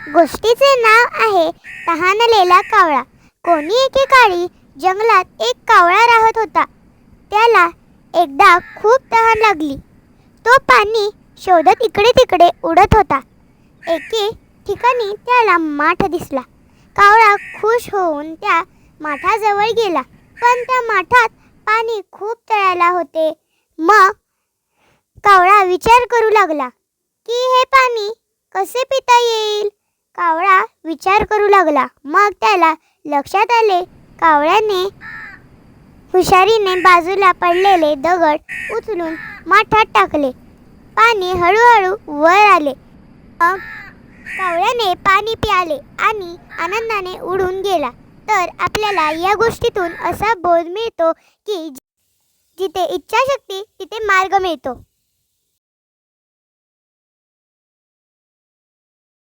गोष्टीचे नाव आहे तहानलेला कावळा. कोणी एकेकाळी जंगलात एक कावळा राहत होता. त्याला एकदा खूप तहान लागली. तो पाणी शोधत इकडे तिकडे उडत होता. एके ठिकाणी त्याला माठ दिसला. कावळा खुश होऊन त्या माठाजवळ गेला, पण त्या माठात पाणी खूप तळाला होते. मग कावळा विचार करू लागला की हे पाणी कसे पिता येईल. कावळा विचार करू लागला. मग त्याला लक्षात आले. कावळ्याने हुशारीने बाजूला पडलेले दगड उचलून माठात टाकले. पाणी हळूहळू वर आले. मग कावळ्याने पाणी प्याले आणि आनंदाने उडून गेला. तर आपल्याला या गोष्टीतून असा बोध मिळतो की जिथे इच्छाशक्ती तिथे मार्ग मिळतो.